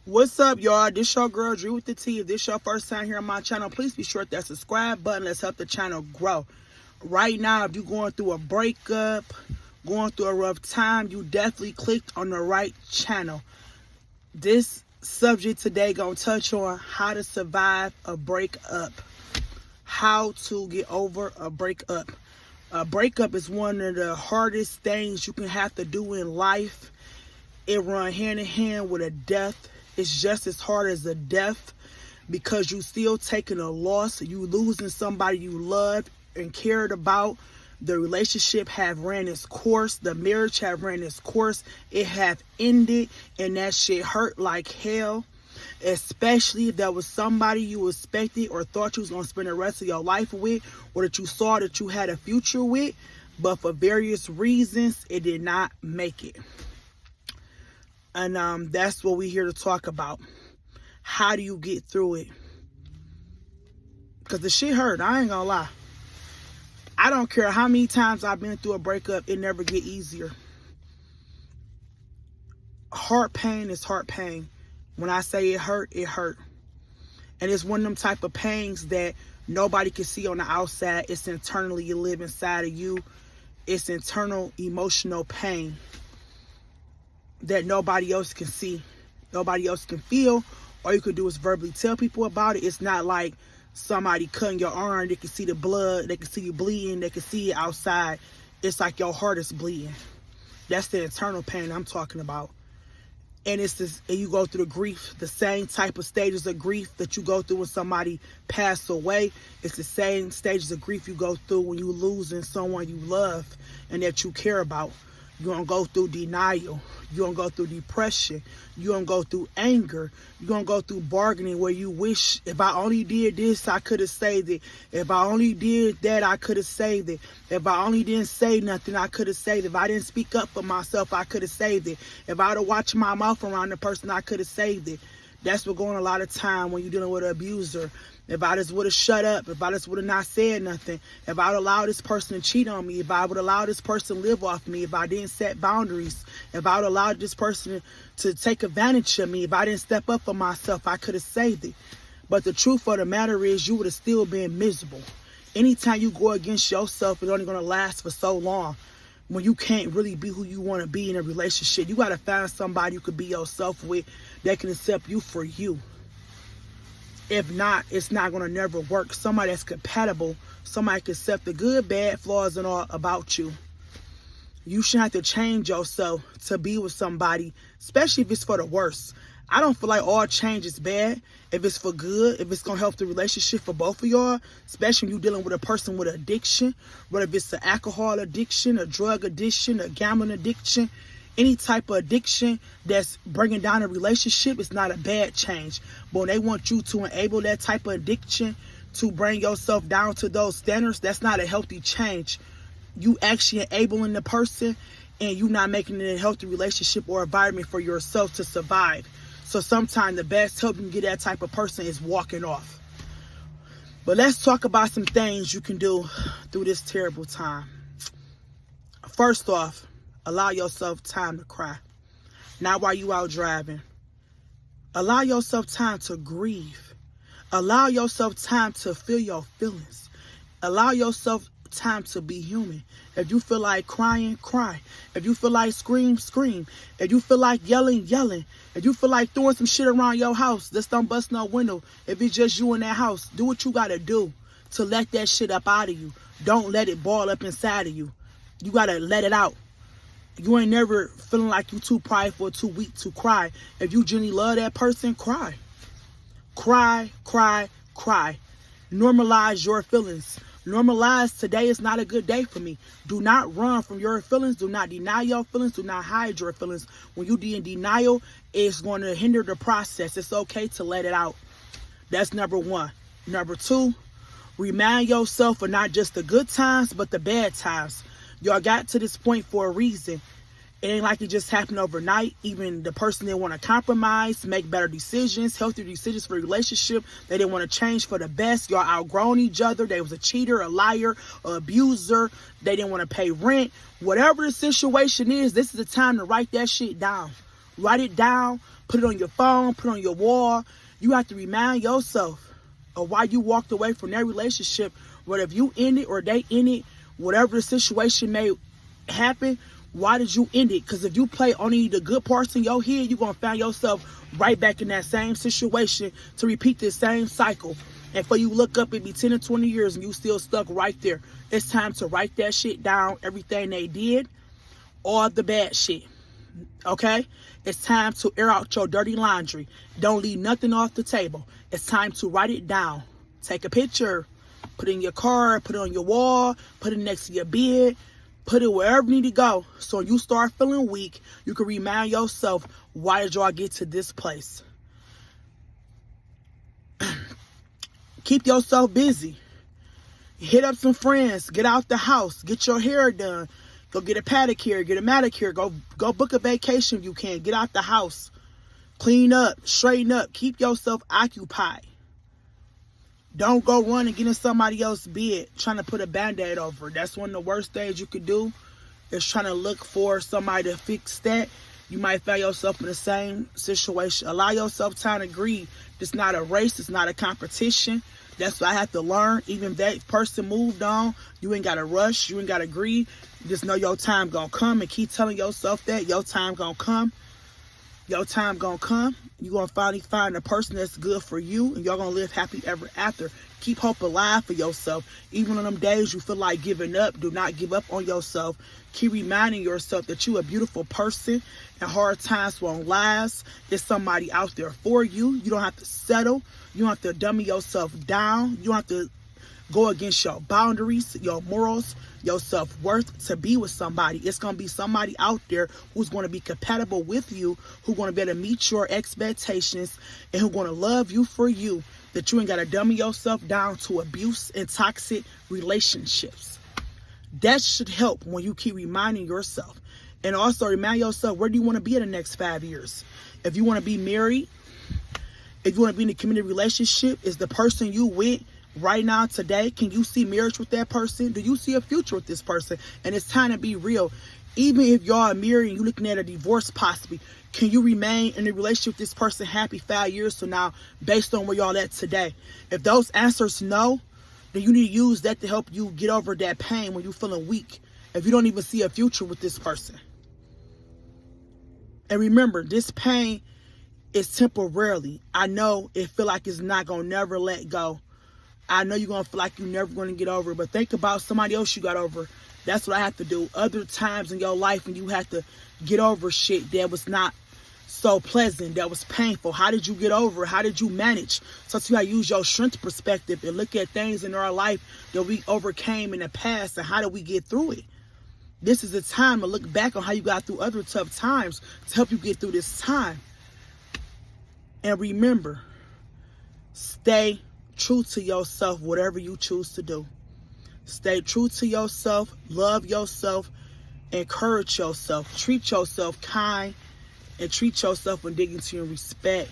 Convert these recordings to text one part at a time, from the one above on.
What's up, y'all? This your girl Drew with the T. If this your first time here on my channel, please be sure to hit that subscribe button. Let's help the channel grow. Right now, if you're going through a breakup, going through a rough time, you definitely clicked on the right channel. This subject today gonna touch on how to survive a breakup, how to get over a breakup. A breakup is one of the hardest things you can have to do in life. It runs hand in hand with a death. It's just as hard as a death because you still taking a loss. You losing somebody you loved and cared about. The relationship have ran its course. The marriage have ran its course. It have ended, and that shit hurt like hell. Especially if that was somebody you expected or thought you was going to spend the rest of your life with, or that you saw that you had a future with, but for various reasons, it did not make it. And that's what we're here to talk about. How do you get through it? Because the shit hurt. I ain't gonna lie. I don't care how many times I've been through a breakup. It never get easier. Heart pain is heart pain. When I say it hurt, it hurt. And it's one of them type of pains that nobody can see on the outside. It's internally, you live inside of you. It's internal emotional pain that nobody else can see, nobody else can feel. All you can do is verbally tell people about it. It's not like somebody cutting your arm, they can see the blood, they can see you bleeding, they can see it outside. It's like your heart is bleeding. That's the internal pain I'm talking about. And it's this, and you go through the grief, the same type of stages of grief that you go through when somebody passed away. It's the same stages of grief you go through when you losing someone you love and that you care about. You're going to go through denial. You're going to go through depression. You're going to go through anger. You're going to go through bargaining where you wish, if I only did this, I could have saved it. If I only did that, I could have saved it. If I only didn't say nothing, I could have saved it. If I didn't speak up for myself, I could have saved it. If I would have watched my mouth around the person, I could have saved it. That's what going a lot of time when you're dealing with an abuser. If I just would have shut up, if I just would have not said nothing, if I would allow this person to cheat on me, if I would allow this person to live off me, if I didn't set boundaries, if I would allow this person to take advantage of me, if I didn't step up for myself, I could have saved it. But the truth of the matter is you would have still been miserable. Anytime you go against yourself, it's only going to last for so long. When you can't really be who you want to be in a relationship, you got to find somebody you could be yourself with that can accept you for you. If not, it's not going to never work. Somebody that's compatible, somebody can accept the good, bad, flaws, and all about you. You shouldn't have to change yourself to be with somebody, especially if it's for the worse. I don't feel like all change is bad. If it's for good, if it's going to help the relationship for both of y'all, especially when you're dealing with a person with addiction, whether it's an alcohol addiction, a drug addiction, a gambling addiction, any type of addiction that's bringing down a relationship is not a bad change. But when they want you to enable that type of addiction to bring yourself down to those standards, that's not a healthy change. You actually enabling the person and you not making it a healthy relationship or environment for yourself to survive. So sometimes the best help you can get that type of person is walking off. But let's talk about some things you can do through this terrible time. First off, allow yourself time to cry. Not while you out driving. Allow yourself time to grieve. Allow yourself time to feel your feelings. Allow yourself time to be human. If you feel like crying, cry. If you feel like scream, scream. If you feel like yelling, yelling. If you feel like throwing some shit around your house, just don't bust no window. If it's just you in that house, do what you gotta do to let that shit up out of you. Don't let it ball up inside of you. You gotta let it out. You ain't never feeling like you too prideful or too weak to cry. If you genuinely love that person, cry. Cry, cry, cry. Normalize your feelings. Normalize today is not a good day for me. Do not run from your feelings. Do not deny your feelings. Do not hide your feelings. When you be in denial, it's going to hinder the process. It's okay to let it out. That's number one. Number two, remind yourself of not just the good times, but the bad times. Y'all got to this point for a reason. It ain't like it just happened overnight. Even the person that want to compromise, make better decisions, healthier decisions for a relationship. They didn't want to change for the best. Y'all outgrown each other. They was a cheater, a liar, an abuser. They didn't want to pay rent. Whatever the situation is, this is the time to write that shit down. Write it down. put it on your phone, put it on your wall. You have to remind yourself of why you walked away from that relationship, whether if you end it or they end it, whatever the situation may happen, why did you end it? Because if you play only the good parts in your head, you're going to find yourself right back in that same situation to repeat this same cycle. And for you look up, it be 10 or 20 years and you still stuck right there. It's time to write that shit down, everything they did, all the bad shit. Okay? It's time to air out your dirty laundry. Don't leave nothing off the table. It's time to write it down. Take a picture, put it in your car, put it on your wall, put it next to your bed, put it wherever you need to go. So when you start feeling weak, you can remind yourself, why did y'all get to this place? Keep yourself busy. Hit up some friends. Get out the house. Get your hair done. Go get a pedicure. Get a manicure. Go book a vacation if you can. Get out the house. Clean up. Straighten up. Keep yourself occupied. Don't go run and get in somebody else's bed trying to put a Band-Aid over it. That's one of the worst things you could do, is trying to look for somebody to fix that. You might find yourself in the same situation. Allow yourself time to grieve. It's not a race. It's not a competition. That's what I have to learn. Even if that person moved on, you ain't got to rush. You ain't got to grieve. Just know your time going to come, and keep telling yourself that your time going to come. Your time going to come. You're going to finally find a person that's good for you, and you're going to live happy ever after. Keep hope alive for yourself. Even on them days you feel like giving up, do not give up on yourself. Keep reminding yourself that you're a beautiful person and hard times won't last. There's somebody out there for you. You don't have to settle. You don't have to dummy yourself down. You don't have to go against your boundaries, your morals, your self-worth to be with somebody. It's going to be somebody out there who's going to be compatible with you, who's going to be able to meet your expectations, and who's going to love you for you, that you ain't got to dummy yourself down to abuse and toxic relationships. That should help when you keep reminding yourself. And also remind yourself, where do you want to be in the next 5 years? If you want to be married, if you want to be in a committed relationship, is the person you with right now today, can you see marriage with that person? Do you see a future with this person? And it's time to be real. Even if y'all are married and you're looking at a divorce possibly, can you remain in a relationship with this person happy 5 years from now based on where y'all at today? If those answers no, then you need to use that to help you get over that pain when you're feeling weak. If you don't even see a future with this person. And remember, this pain is temporarily. I know it feel like it's not going to never let go. I know you're going to feel like you're never going to get over it. But think about somebody else you got over. That's what I have to do. Other times in your life when you have to get over shit that was not so pleasant, that was painful. How did you get over? How did you manage? So you gotta use your strength perspective and look at things in our life that we overcame in the past and how did we get through it. This is the time to look back on how you got through other tough times to help you get through this time. And remember, stay true to yourself, whatever you choose to do. Stay true to yourself, love yourself, encourage yourself, treat yourself kind, and treat yourself with dignity and respect.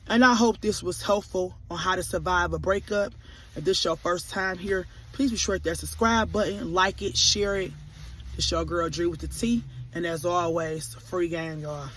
And I hope this was helpful on how to survive a breakup. If this is your first time here, please be sure to hit that subscribe button, like it, share it. It's your girl Dree with the T. And as always, free game, y'all.